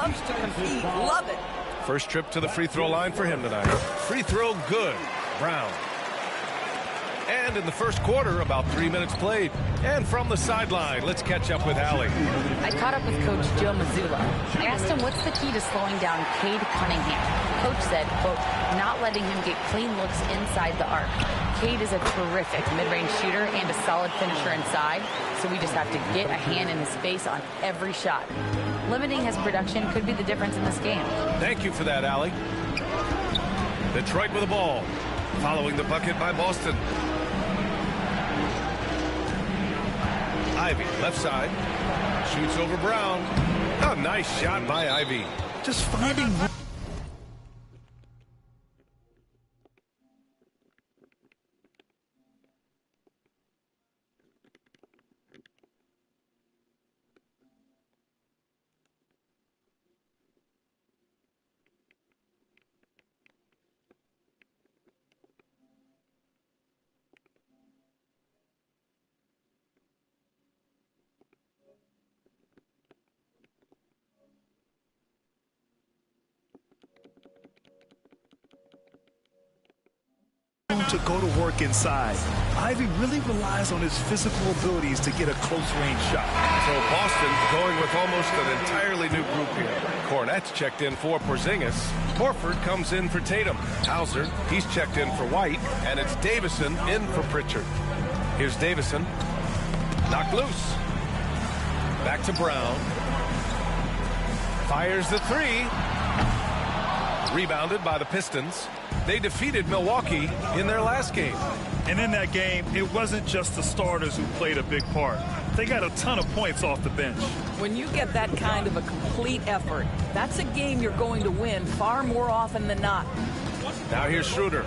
loves to compete. Love it. First trip to the free throw line for him tonight. Free throw good. Brown. And in the first quarter, about 3 minutes played. And from the sideline, let's catch up with Allie. I caught up with Coach Joe Mazzulla. I asked him what's the key to slowing down Cade Cunningham. Coach said, quote, not letting him get clean looks inside the arc. Cade is a terrific mid-range shooter and a solid finisher inside, so we just have to get a hand in his face on every shot. Limiting his production could be the difference in this game. Thank you for that, Allie. Detroit with the ball. Following the bucket by Boston. Ivy, left side. Shoots over Brown. A nice shot by Ivy. Just finding... to go to work inside. Ivy really relies on his physical abilities to get a close-range shot. So Boston going with almost an entirely new group here. Cornette's checked in for Porzingis. Horford comes in for Tatum. Hauser, he's checked in for White. And it's Davison in for Pritchard. Here's Davison. Knocked loose. Back to Brown. Fires the three. Rebounded by the Pistons. They defeated Milwaukee in their last game. And in that game, it wasn't just the starters who played a big part. They got a ton of points off the bench. When you get that kind of a complete effort, that's a game you're going to win far more often than not. Now here's Schroeder.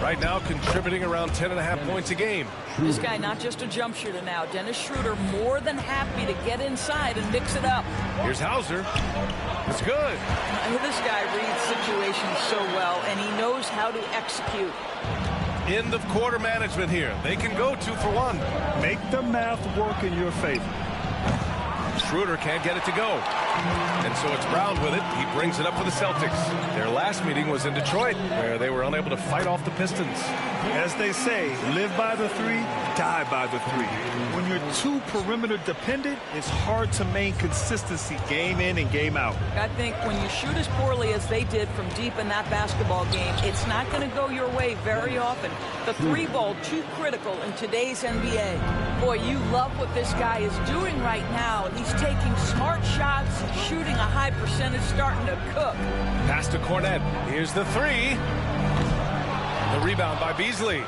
Right now contributing around 10.5 points a game. This guy not just a jump shooter now. Dennis Schroeder more than happy to get inside and mix it up. Here's Hauser. It's good. This guy reads situations so well, and he knows how to execute. End of quarter management here. They can go 2 for 1. Make the math work in your favor. Schroeder can't get it to go. And so it's Brown with it. He brings it up for the Celtics. Their last meeting was in Detroit, where they were unable to fight off the Pistons. As they say, live by the three, die by the three. When you're too perimeter dependent, it's hard to maintain consistency game in and game out. I think when you shoot as poorly as they did from deep in that basketball game, it's not going to go your way very often. The three ball too critical in today's NBA. Boy, you love what this guy is doing right now. He's taking smart shots, shooting a high percentage, starting to cook. Pass to Cornette. Here's the three. The rebound by Beasley.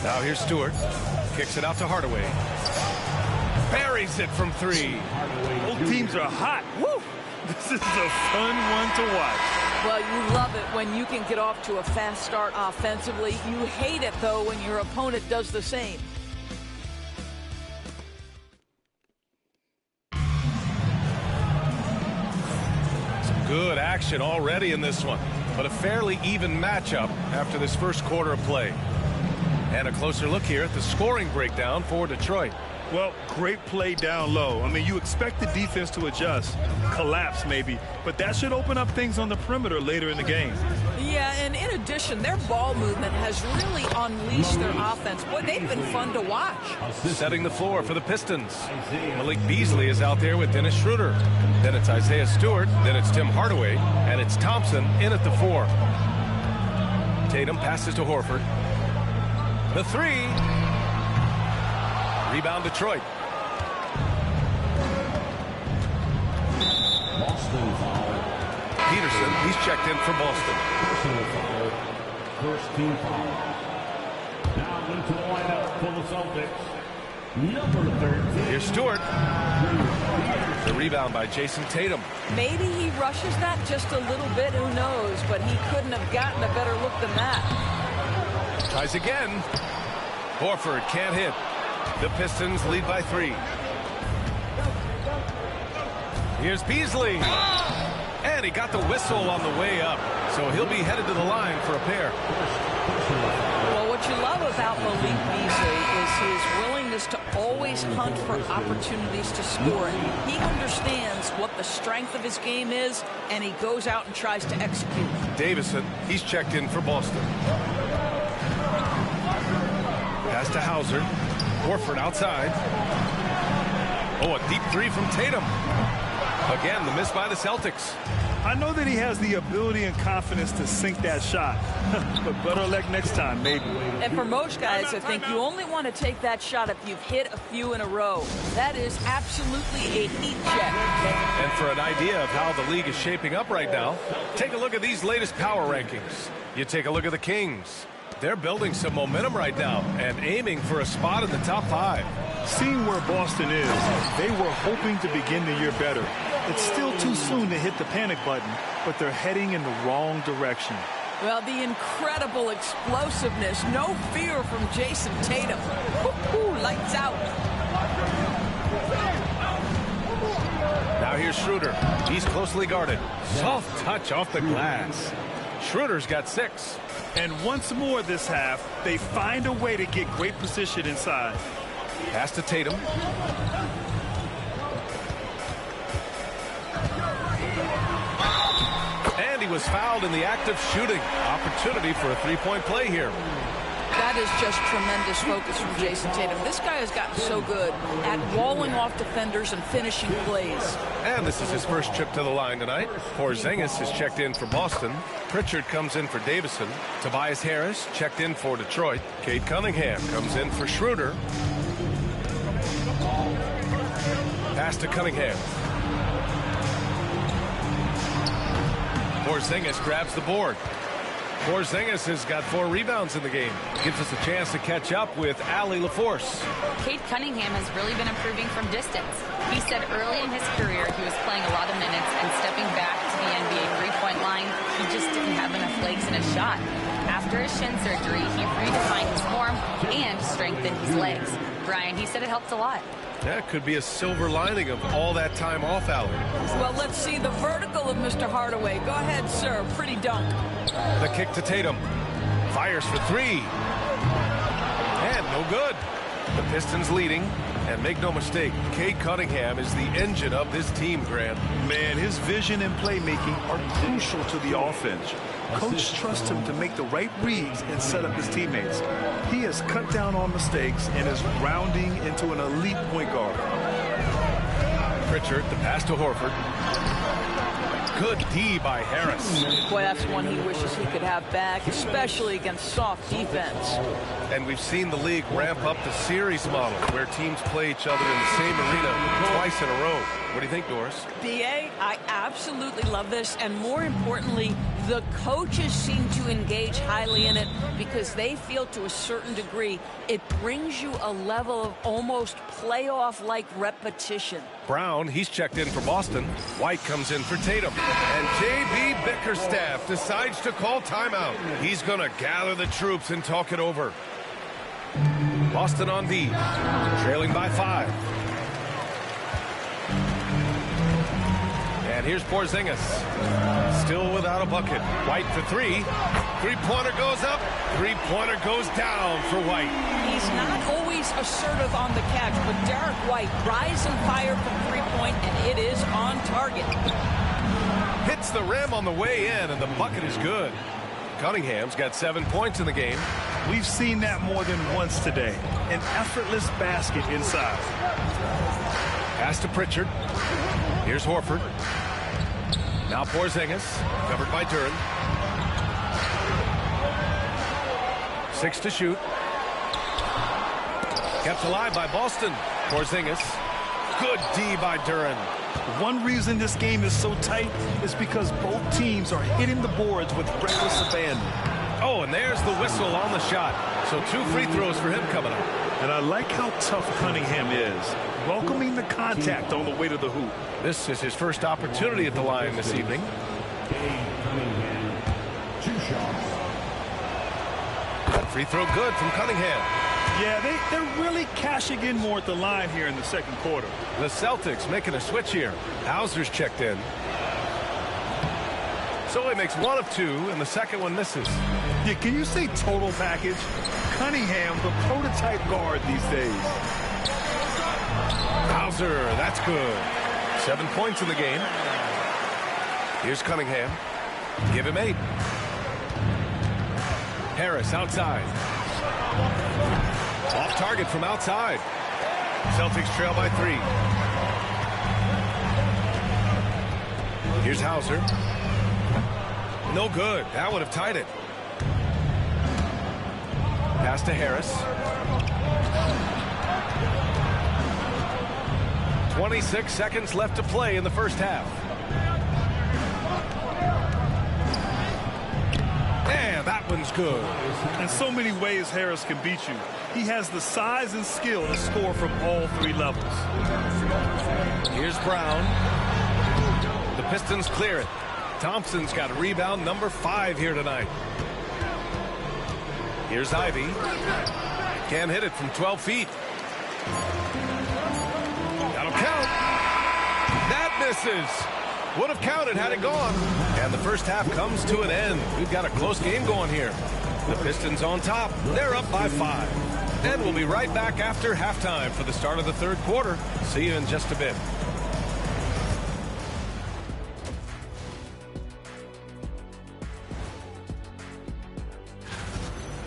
Now here's Stewart. Kicks it out to Hardaway. Buries it from three. Both teams are hot. Woo! This is a fun one to watch. Well, you love it when you can get off to a fast start offensively. You hate it, though, when your opponent does the same. Some good action already in this one, but a fairly even matchup after this first quarter of play. And a closer look here at the scoring breakdown for Detroit. Well, great play down low. I mean, you expect the defense to adjust, collapse maybe, but that should open up things on the perimeter later in the game. Yeah, and in addition, their ball movement has really unleashed their offense. Boy, they've been fun to watch. Setting the floor for the Pistons. Malik Beasley is out there with Dennis Schroeder. Then it's Isaiah Stewart. Then it's Tim Hardaway. And it's Thompson in at the 4. Tatum passes to Horford. The 3. Rebound Detroit. Boston foul. Peterson, he's checked in for Boston. Personal foul. First team foul. Now into the lineup for the Celtics. Number 13. Here's Stewart. The rebound by Jason Tatum. Maybe he rushes that just a little bit, who knows, but he couldn't have gotten a better look than that. Tries again. Horford can't hit. The Pistons lead by 3. Here's Beasley. And he got the whistle on the way up. So he'll be headed to the line for a pair. Well, what you love about Malik Beasley is his willingness is to always hunt for opportunities to score. He understands what the strength of his game is, and he goes out and tries to execute. Davison, he's checked in for Boston. Pass to Hauser. Horford outside. Oh, a deep three from Tatum. Again, the miss by the Celtics. I know that he has the ability and confidence to sink that shot, but better luck next time, maybe. And for most guys, I think you only want to take that shot if you've hit a few in a row. That is absolutely a heat check. And for an idea of how the league is shaping up right now, take a look at these latest power rankings. You take a look at the Kings. They're building some momentum right now and aiming for a spot in the top 5. Seeing where Boston is, they were hoping to begin the year better. It's still too soon to hit the panic button, but they're heading in the wrong direction. Well, the incredible explosiveness, no fear from Jason Tatum. Woo-hoo, lights out. Now here's Schroeder. He's closely guarded. Soft touch off the glass. Schroeder's got 6. And once more this half, they find a way to get great position inside. Pass to Tatum. And he was fouled in the act of shooting. Opportunity for a three-point play here. That is just tremendous focus from Jason Tatum. This guy has gotten so good at walling off defenders and finishing plays. And this is his first trip to the line tonight. Porzingis is checked in for Boston. Pritchard comes in for Davison. Tobias Harris checked in for Detroit. Cade Cunningham comes in for Schroeder. Pass to Cunningham. Porzingis grabs the board. Porzingis has got 4 rebounds in the game. Gives us a chance to catch up with Allie LaForce. Cade Cunningham has really been improving from distance. He said early in his career he was playing a lot of minutes and stepping back to the NBA three-point line, he just didn't have enough legs in his shot. After his shin surgery, he redefined his form and strengthened his legs. Brian, he said it helped a lot. That could be a silver lining of all that time off, Allie. Well, let's see the vertical of Mr. Hardaway. Go ahead, sir. Pretty dunk. The kick to Tatum. Fires for 3. And no good. The Pistons leading. And make no mistake, Cade Cunningham is the engine of this team, Grant. Man, his vision and playmaking are crucial to the offense. Coach trusts him to make the right reads and set up his teammates. He has cut down on mistakes and is rounding into an elite point guard. Pritchard, the pass to Horford. Good D by Harris. Boy, that's one he wishes he could have back, especially against soft defense. And we've seen the league ramp up the series model where teams play each other in the same arena twice in a row. What do you think, Doris? DA, I absolutely love this, and more importantly, the coaches seem to engage highly in it because they feel to a certain degree it brings you a level of almost playoff-like repetition. Brown, he's checked in for Boston. White comes in for Tatum. And J.B. Bickerstaff decides to call timeout. He's going to gather the troops and talk it over. Boston on D, trailing by 5. And here's Porzingis, still without a bucket. White for 3. Three-pointer goes up. Three-pointer goes down for White. He's not always assertive on the catch, but Derek White rise and fire from three-point, and it is on target. Hits the rim on the way in, and the bucket is good. Cunningham's got 7 points in the game. We've seen that more than once today. An effortless basket inside. Pass to Pritchard. Here's Horford. Now Porzingis, covered by Duren. 6 to shoot. Kept alive by Boston. Porzingis. Good D by Duren. One reason this game is so tight is because both teams are hitting the boards with reckless abandon. Oh, and there's the whistle on the shot. So 2 free throws for him coming up. And I like how tough Cunningham is, welcoming the contact on the way to the hoop. This is his first opportunity at the line this evening. Cunningham, 2 shots. Free throw good from Cunningham. Yeah, they're really cashing in more at the line here in the second quarter. The Celtics making a switch here. Hauser's checked in. So he makes 1 of 2, and the second one misses. Yeah, can you say total package? Cunningham, the prototype guard these days. Hauser, that's good. 7 points in the game. Here's Cunningham. Give him 8. Harris outside. Off target from outside. Celtics trail by 3. Here's Hauser. No good. That would have tied it. Pass to Harris. 26 seconds left to play in the first half. And that one's good. In so many ways, Harris can beat you. He has the size and skill to score from all 3 levels. Here's Brown. The Pistons clear it. Thompson's got rebound number 5 here tonight. Here's Ivy. Can't hit it from 12 feet. That'll count. That misses. Would have counted had it gone. And the first half comes to an end. We've got a close game going here. The Pistons on top. They're up by 5. And we'll be right back after halftime for the start of the third quarter. See you in just a bit.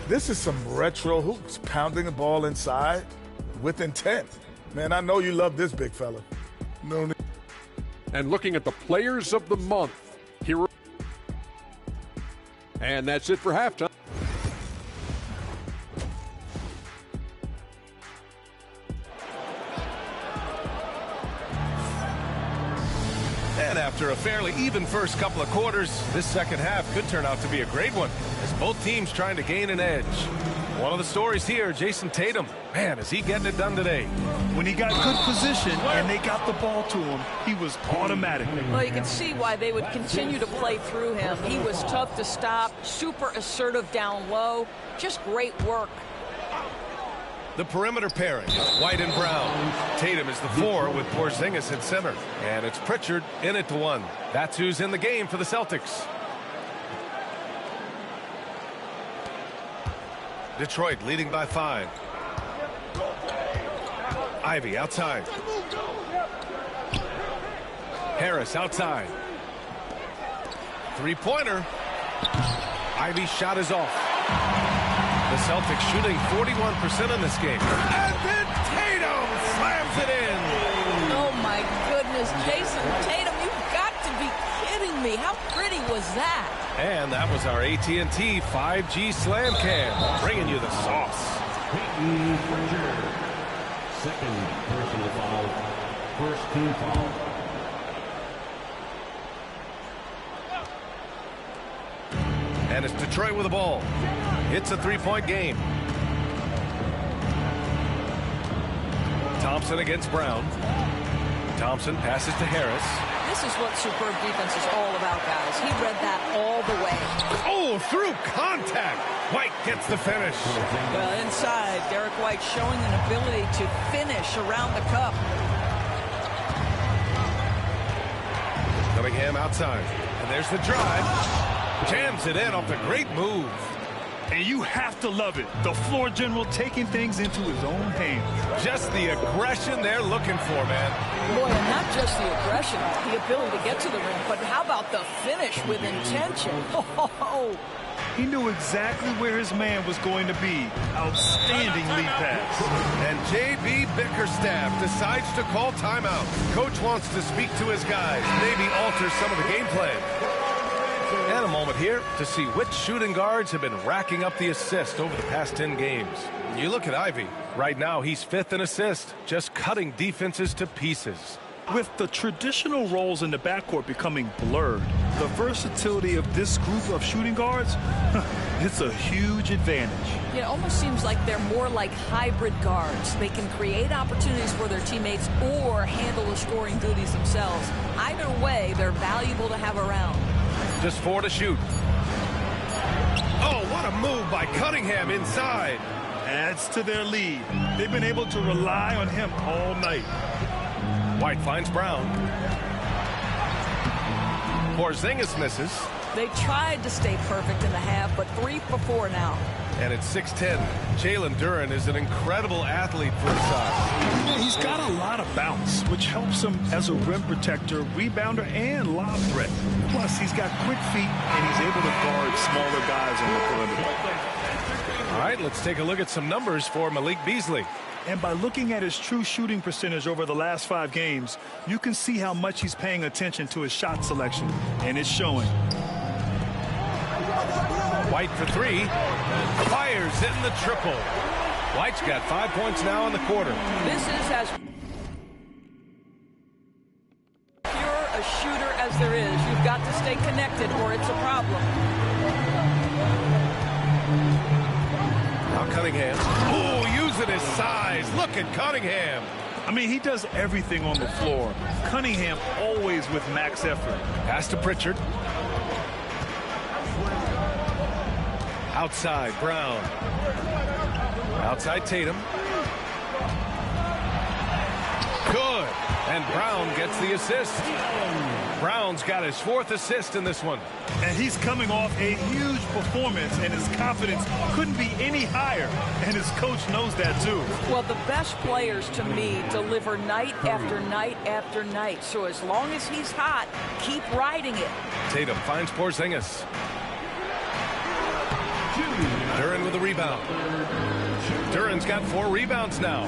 This is some retro hoops, pounding the ball inside with intent. Man, I know you love this big fella. No need. And looking at the players of the month here. And that's it for halftime. And after a fairly even first couple of quarters, this second half could turn out to be a great one, as both teams trying to gain an edge. One of the stories here, Jason Tatum. Man, is he getting it done today? When he got good position and they got the ball to him, he was automatic. Well, you can see why they would continue to play through him. He was tough to stop, super assertive down low. Just great work. The perimeter pairing is White and Brown. Tatum is the 4 with Porzingis at center. And it's Pritchard in at the 1. That's who's in the game for the Celtics. Detroit leading by 5. Ivy outside. Harris outside. 3-pointer. Ivy's shot is off. The Celtics shooting 41% in this game. And then Tatum slams it in. Oh, my goodness. Jason Tatum, you've got to be kidding me. How pretty was that? And that was our AT&T 5G Slam Cam, bringing you the sauce. Peyton Pritchard. Second personal foul. First team foul. And it's Detroit with the ball. It's a 3-point game. Thompson against Brown. Thompson passes to Harris. This is what superb defense is all about, guys. He read that all the way. Oh, through contact. White gets the finish. Well, inside, Derek White showing an ability to finish around the cup. Cunningham outside. And there's the drive. Jams it in off the great move. And you have to love it. The floor general taking things into his own hands. Just the aggression they're looking for, man. Boy, and not just the aggression, the ability to get to the rim, but how about the finish with intention? Oh, He knew exactly where his man was going to be. Outstanding lead pass. And J.B. Bickerstaff decides to call timeout. Coach wants to speak to his guys, maybe alter some of the game plan. And a moment here to see which shooting guards have been racking up the assists over the past 10 games. You look at Ivy. Right now, he's 5th in assists, just cutting defenses to pieces. With the traditional roles in the backcourt becoming blurred, the versatility of this group of shooting guards, it's a huge advantage. it almost seems like they're more like hybrid guards. They can create opportunities for their teammates or handle the scoring duties themselves. Either way, they're valuable to have around. Just 4 to shoot. Oh, what a move by Cunningham inside. Adds to their lead. They've been able to rely on him all night. White finds Brown. Porzingis misses. They tried to stay perfect in the half, but 3 for 4 now. And it's 6'10". Jalen Duren is an incredible athlete for his size. Yeah, he's got a lot of bounce, which helps him as a rim protector, rebounder, and lob threat. Plus, he's got quick feet, and he's able to guard smaller guys on the perimeter. All right, let's take a look at some numbers for Malik Beasley. And by looking at his true shooting percentage over the last 5 games, you can see how much he's paying attention to his shot selection, and it's showing. White for 3. Fires in the triple. White's got 5 points now in the quarter. This is as pure a shooter as there is. You've got to stay connected or it's a problem. Now Cunningham. Ooh, using his size. Look at Cunningham. I mean, he does everything on the floor. Cunningham always with max effort. Pass to Pritchard. Outside, Brown. Outside, Tatum. Good. And Brown gets the assist. Brown's got his 4th assist in this one. And he's coming off a huge performance, and his confidence couldn't be any higher. And his coach knows that, too. Well, the best players, to me, deliver night after night after night. So as long as he's hot, keep riding it. Tatum finds Porzingis. Duren with a rebound. Duren's got 4 rebounds now.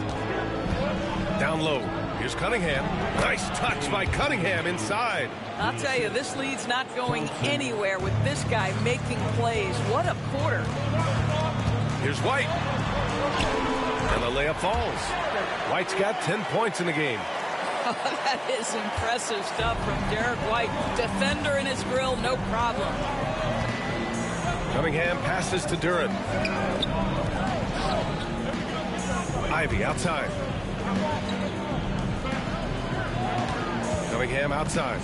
Down low. Here's Cunningham. Nice touch by Cunningham inside. I'll tell you, this lead's not going anywhere with this guy making plays. What a quarter. Here's White. And the layup falls. White's got 10 points in the game. That is impressive stuff from Derek White. Defender in his grill, no problem. Cunningham passes to Duren. Ivy outside. Cunningham outside.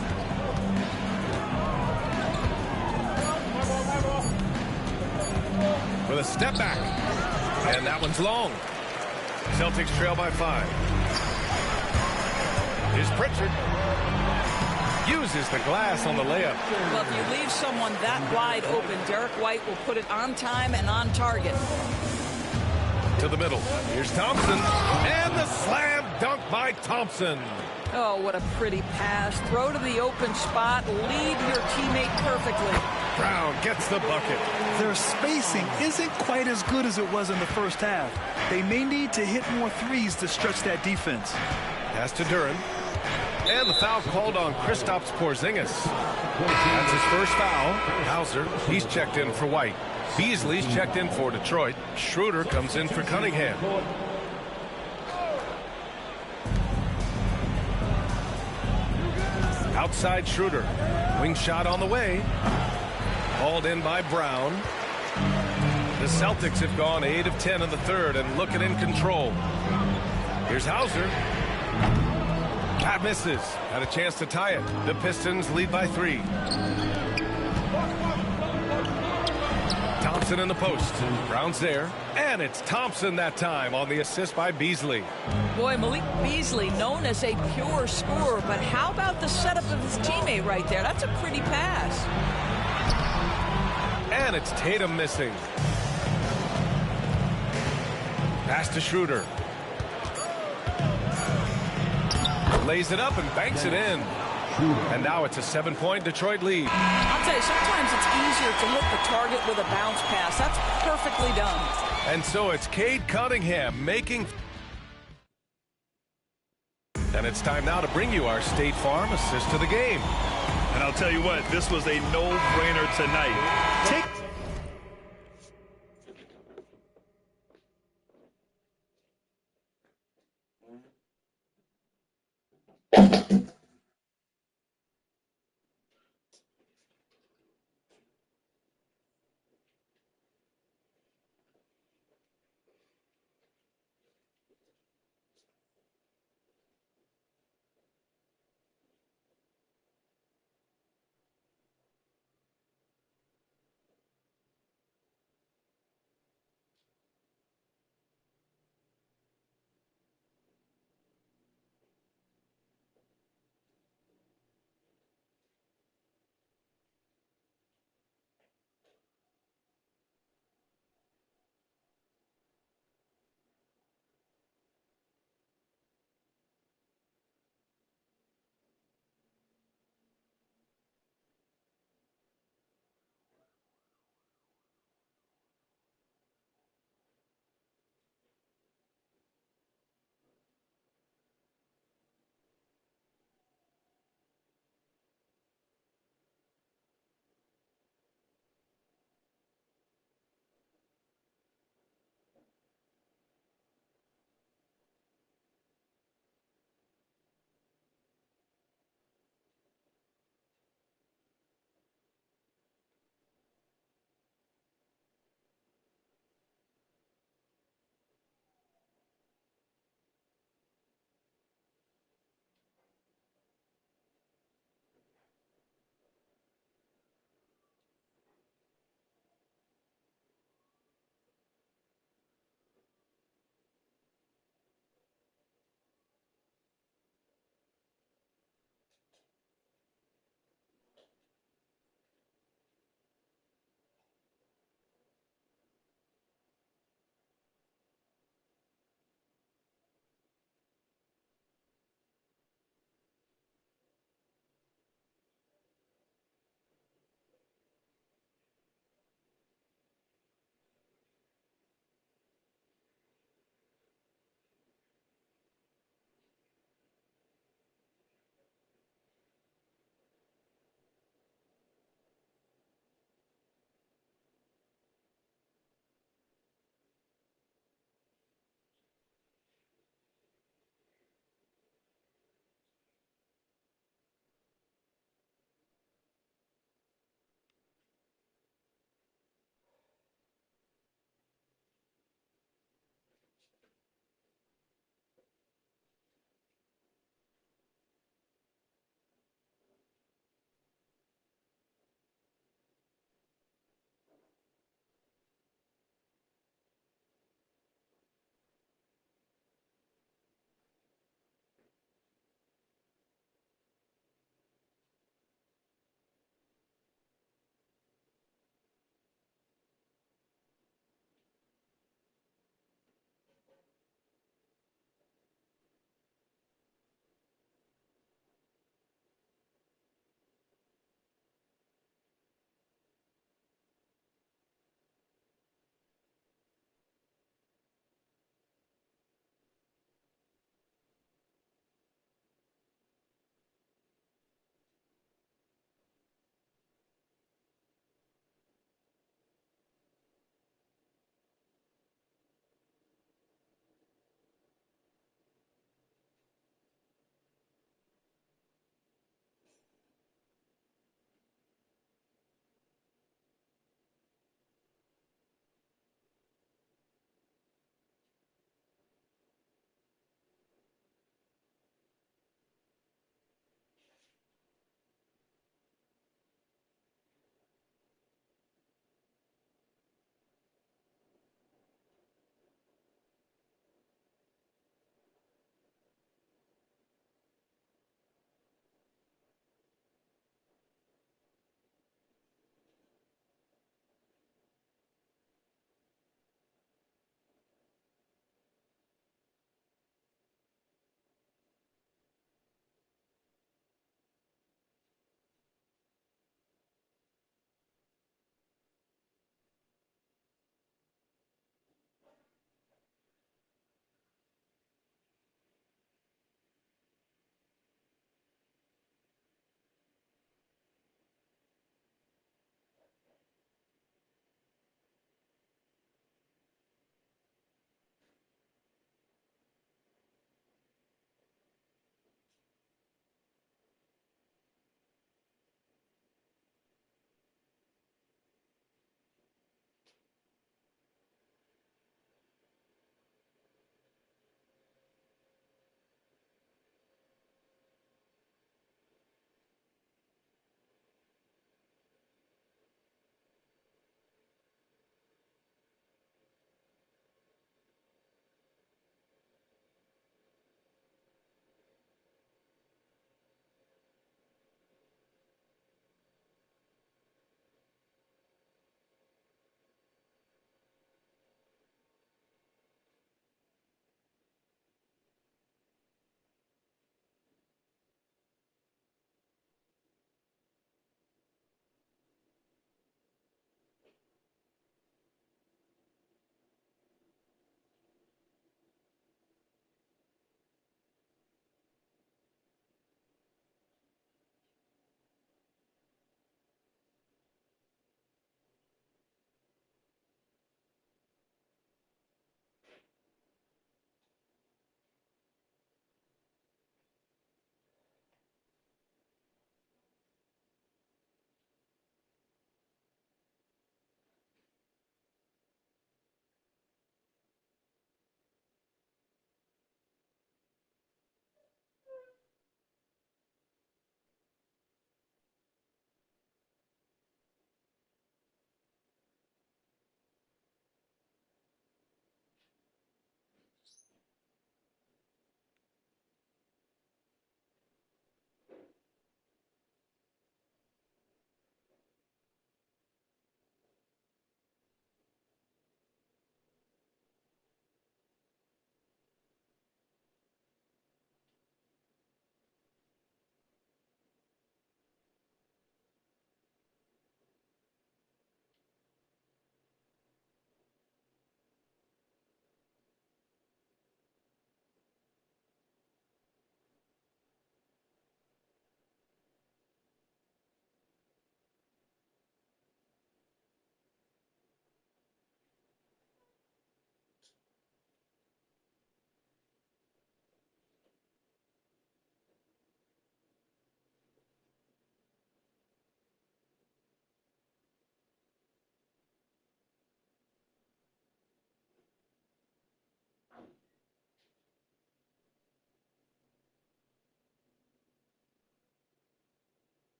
With a step back. And that one's long. Celtics trail by 5. Here's Pritchard. Uses the glass on the layup. Well, if you leave someone that wide open, Derek White will put it on time and on target. To the middle. Here's Thompson. And the slam dunk by Thompson. Oh, what a pretty pass. Throw to the open spot. Lead your teammate perfectly. Brown gets the bucket. Their spacing isn't quite as good as it was in the first half. They may need to hit more threes to stretch that defense. Pass to Duren. And the foul called on Kristaps Porzingis. That's his first foul. Hauser, he's checked in for White. Beasley's checked in for Detroit. Schroeder comes in for Cunningham. Outside Schroeder. Wing shot on the way. Hauled in by Brown. The Celtics have gone 8 of 10 in the third and looking in control. Here's Hauser. That misses. Had a chance to tie it. The Pistons lead by 3. Thompson in the post. Brown's there. And it's Thompson that time on the assist by Beasley. Boy, Malik Beasley, known as a pure scorer, but how about the setup of his teammate right there? That's a pretty pass. And it's Tatum missing. Pass to Schroeder. Lays it up and banks it in. And now it's a 7-point Detroit lead. I'll tell you, sometimes it's easier to hit the target with a bounce pass. That's perfectly done. And so it's Cade Cunningham making... And it's time now to bring you our State Farm assist to the game. And I'll tell you what, this was a no-brainer tonight. Take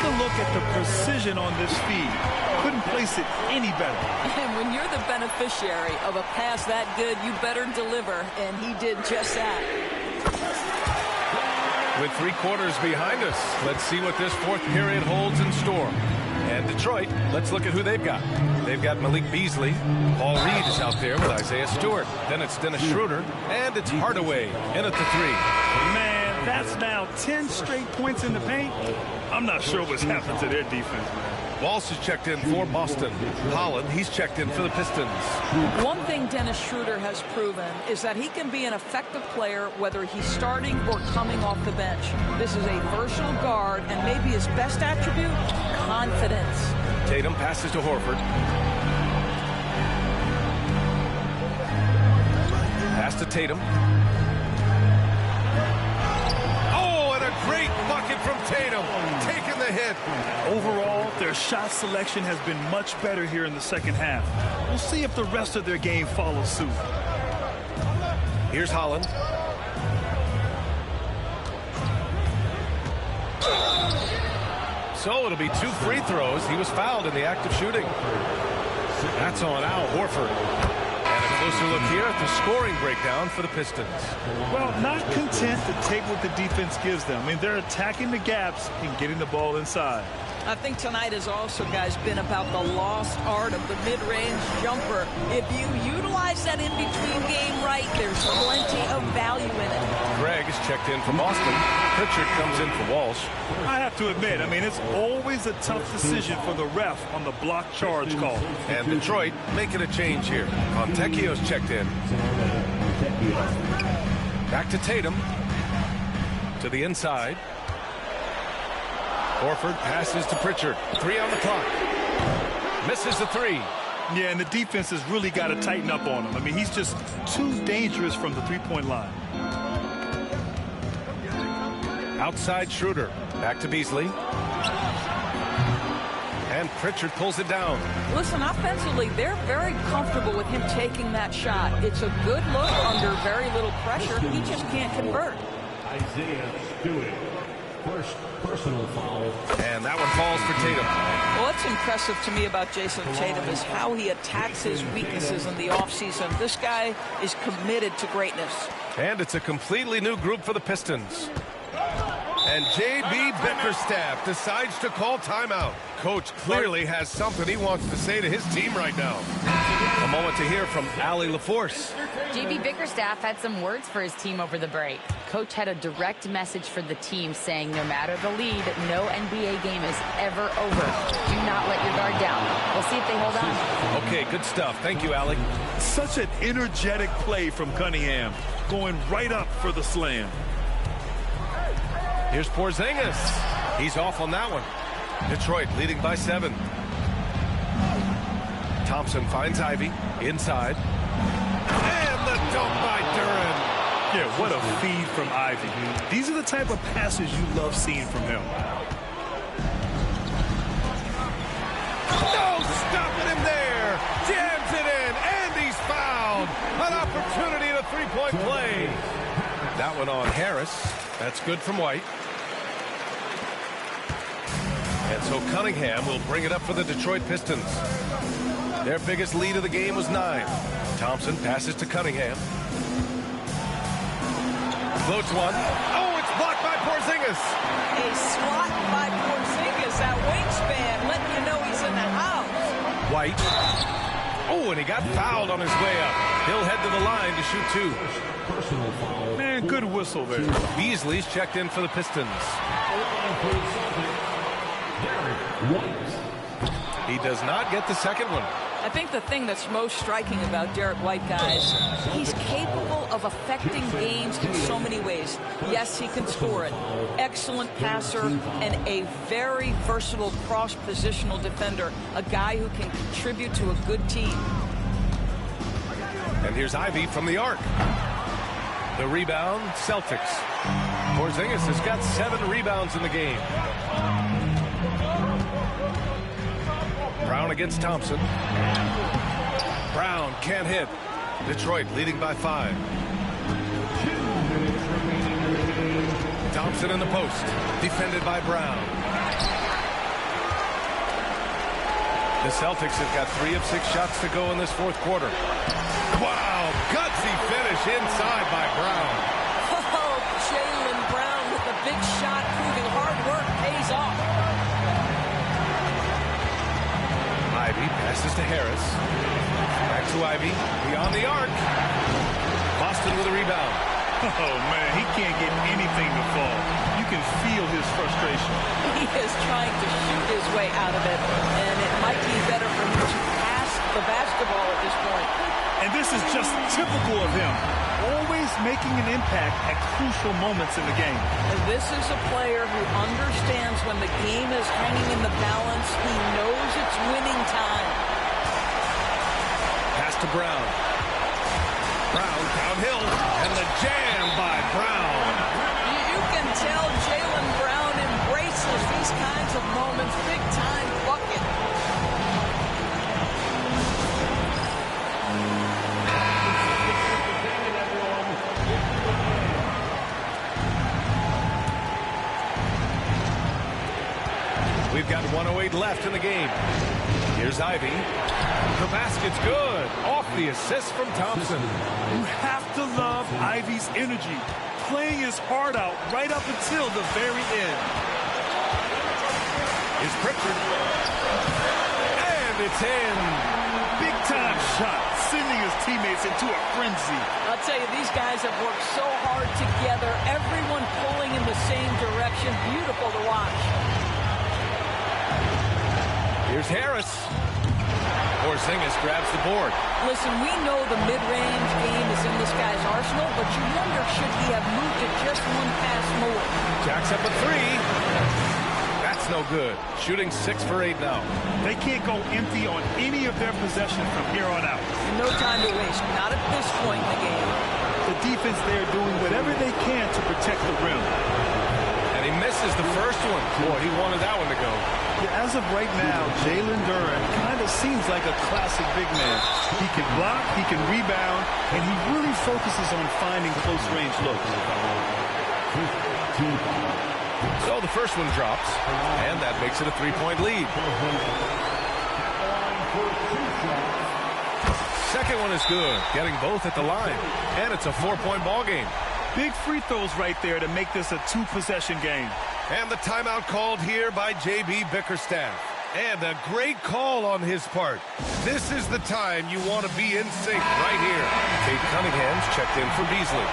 Look at the precision on this feed. Couldn't place it any better. And when you're the beneficiary of a pass that good, you better deliver, and he did just that. With 3 quarters behind us, let's see what this fourth period holds in store. And Detroit, let's look at who they've got. They've got Malik Beasley. Paul Reed is out there with Isaiah Stewart. Then it's Dennis Schroeder, and it's Hardaway in at the 3. Man, that's now 10 straight points in the paint. I'm not sure what's happened to their defense. Walsh is checked in for Boston. Holland, he's checked in for the Pistons. One thing Dennis Schroeder has proven is that he can be an effective player whether he's starting or coming off the bench. This is a versatile guard, and maybe his best attribute, confidence. Tatum passes to Horford. Pass to Tatum. Oh, and a great bucket from Tatum. Taking the hit. Overall, their shot selection has been much better here in the second half. We'll see if the rest of their game follows suit. Here's Holland. So it'll be 2 free throws. He was fouled in the act of shooting. That's on Al Horford. And a closer look here at the scoring breakdown for the Pistons. Well, not content to take what the defense gives them. I mean, they're attacking the gaps and getting the ball inside. I think tonight has also, guys, been about the lost art of the mid-range jumper. If you utilize that in-between game right, there's plenty of value in it. Greg is checked in for Boston. Pritchard comes in for Walsh. I have to admit, I mean, it's always a tough decision for the ref on the block charge call. And Detroit making a change here. Fontecchio's checked in. Back to Tatum. To the inside. Horford passes to Pritchard. 3 on the clock. Misses the 3. Yeah, and the defense has really got to tighten up on him. I mean, he's just too dangerous from the three-point line. Outside Schroeder. Back to Beasley. And Pritchard pulls it down. Listen, offensively, they're very comfortable with him taking that shot. It's a good look under very little pressure. He just can't convert. Isaiah Stewart. First personal foul. And that one falls for Tatum. Well, what's impressive to me about Jason Tatum is how he attacks his weaknesses in the offseason. This guy is committed to greatness. And it's a completely new group for the Pistons. And J.B. Bickerstaff decides to call timeout. Coach clearly has something he wants to say to his team right now. A moment to hear from Allie LaForce. J.B. Bickerstaff had some words for his team over the break. Coach had a direct message for the team saying no matter the lead, no NBA game is ever over. Do not let your guard down. We'll see if they hold on. Okay, good stuff. Thank you, Allie. Such an energetic play from Cunningham, going right up for the slam. Here's Porzingis. He's off on that one. Detroit leading by 7. Thompson finds Ivy inside. And the dunk by Duren. Yeah, what a feed from Ivy. These are the type of passes you love seeing from him. No, stopping him there. Jams it in, and he's fouled. An opportunity in a three-point play. That one on Harris. That's good from White. And so Cunningham will bring it up for the Detroit Pistons. Their biggest lead of the game was 9. Thompson passes to Cunningham. Floats one. Oh, it's blocked by Porzingis. A swat by Porzingis. That wingspan letting you know he's in the house. White. Oh, and he got fouled on his way up. He'll head to the line to shoot 2. Personal foul. Man, good whistle there. Beasley's checked in for the Pistons. He does not get the second one. I think the thing that's most striking about Derek White, guys, he's capable of affecting games in so many ways. Yes, he can score it. Excellent passer and a very versatile cross-positional defender. A guy who can contribute to a good team. And here's Ivy from the arc. The rebound, Celtics. Porzingis has got 7 rebounds in the game. Brown against Thompson. Brown can't hit. Detroit leading by 5. Thompson in the post. Defended by Brown. The Celtics have got 3 of 6 shots to go in this fourth quarter. Wow, gutsy finish inside by Brown. Oh, Jaylen Brown with a big shot, proving hard work pays off. Ivey passes to Harris. Back to Ivey, beyond the arc. Boston with a rebound. Oh, man, he can't get anything to fall. You can feel his frustration. He is trying to shoot his way out of it, and it might be better for him to pass the basketball at this point. And this is just typical of him, always making an impact at crucial moments in the game. And this is a player who understands when the game is hanging in the balance. He knows it's winning time. Pass to Brown. Brown downhill, and the jam by Brown. You can tell Jaylen Brown embraces these kinds of moments. Big time bucket. We've got 1:08 left in the game. Here's Ivey. The basket's good. Off the assist from Thompson. You have to love Ivey's energy, playing his heart out right up until the very end. Is Pritchard. And it's in. Big time shot, sending his teammates into a frenzy. I'll tell you, these guys have worked so hard together. Everyone pulling in the same direction. Beautiful to watch. Here's Harris. Porzingis grabs the board. Listen, we know the mid-range game is in this guy's arsenal, but you wonder, should he have moved it just one pass more? Jacks up a 3. That's no good. Shooting 6 for 8 now. They can't go empty on any of their possessions from here on out. No time to waste. Not at this point in the game. The defense there doing whatever they can to protect the rim. And he misses the first one. Boy, he wanted that one to go. Yeah, as of right now, Jalen Duren kind of seems like a classic big man. He can block, he can rebound, and he really focuses on finding close-range looks. So the first one drops, and that makes it a 3-point lead. Second one is good, getting both at the line. And it's a 4-point ball game. Big free throws right there to make this a 2-possession game. And the timeout called here by J.B. Bickerstaff. And a great call on his part. This is the time you want to be in sync right here. Cade Cunningham's checked in for Beasley.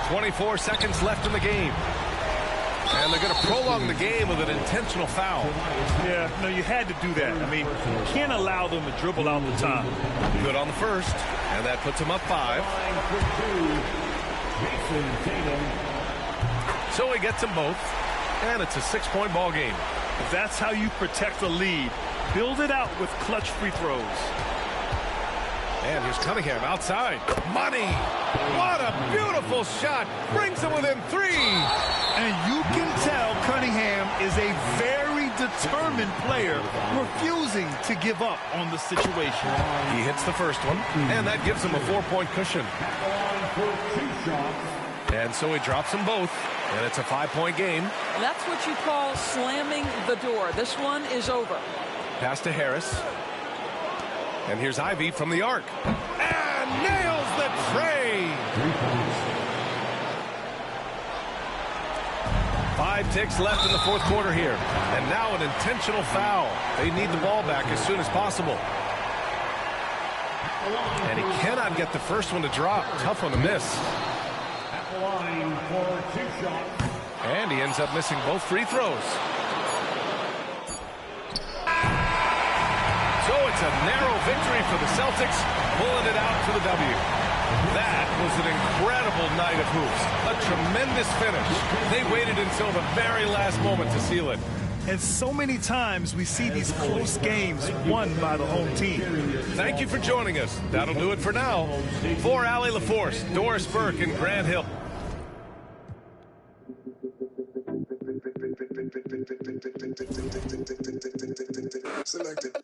.24 seconds left in the game. And they're going to prolong the game with an intentional foul. Yeah, no, you had to do that. I mean, you can't allow them to dribble out the time. Good on the first, and that puts him up 5. So he gets them both, and it's a 6-point ball game. That's how you protect the lead. Build it out with clutch free throws. And here's Cunningham outside. Money! What a beautiful shot! Brings him within 3! And you can tell Cunningham is a very determined player, refusing to give up on the situation. He hits the first one, and that gives him a 4-point cushion. And so he drops them both, and it's a 5-point game. That's what you call slamming the door. This one is over. Pass to Harris. And here's Ivey from the arc. And nails the tray! 5 ticks left in the fourth quarter here. And now an intentional foul. They need the ball back as soon as possible. And he cannot get the first one to drop. Tough one to miss. At the line for 2 shots. And he ends up missing both free throws. So it's a narrow victory for the Celtics, pulling it out for the W. That was an incredible night of hoops. A tremendous finish. They waited until the very last moment to seal it. And so many times we see these close games won by the home team. Thank you for joining us. That'll do it for now. For Allie LaForce, Doris Burke, and Grant Hill. Selected.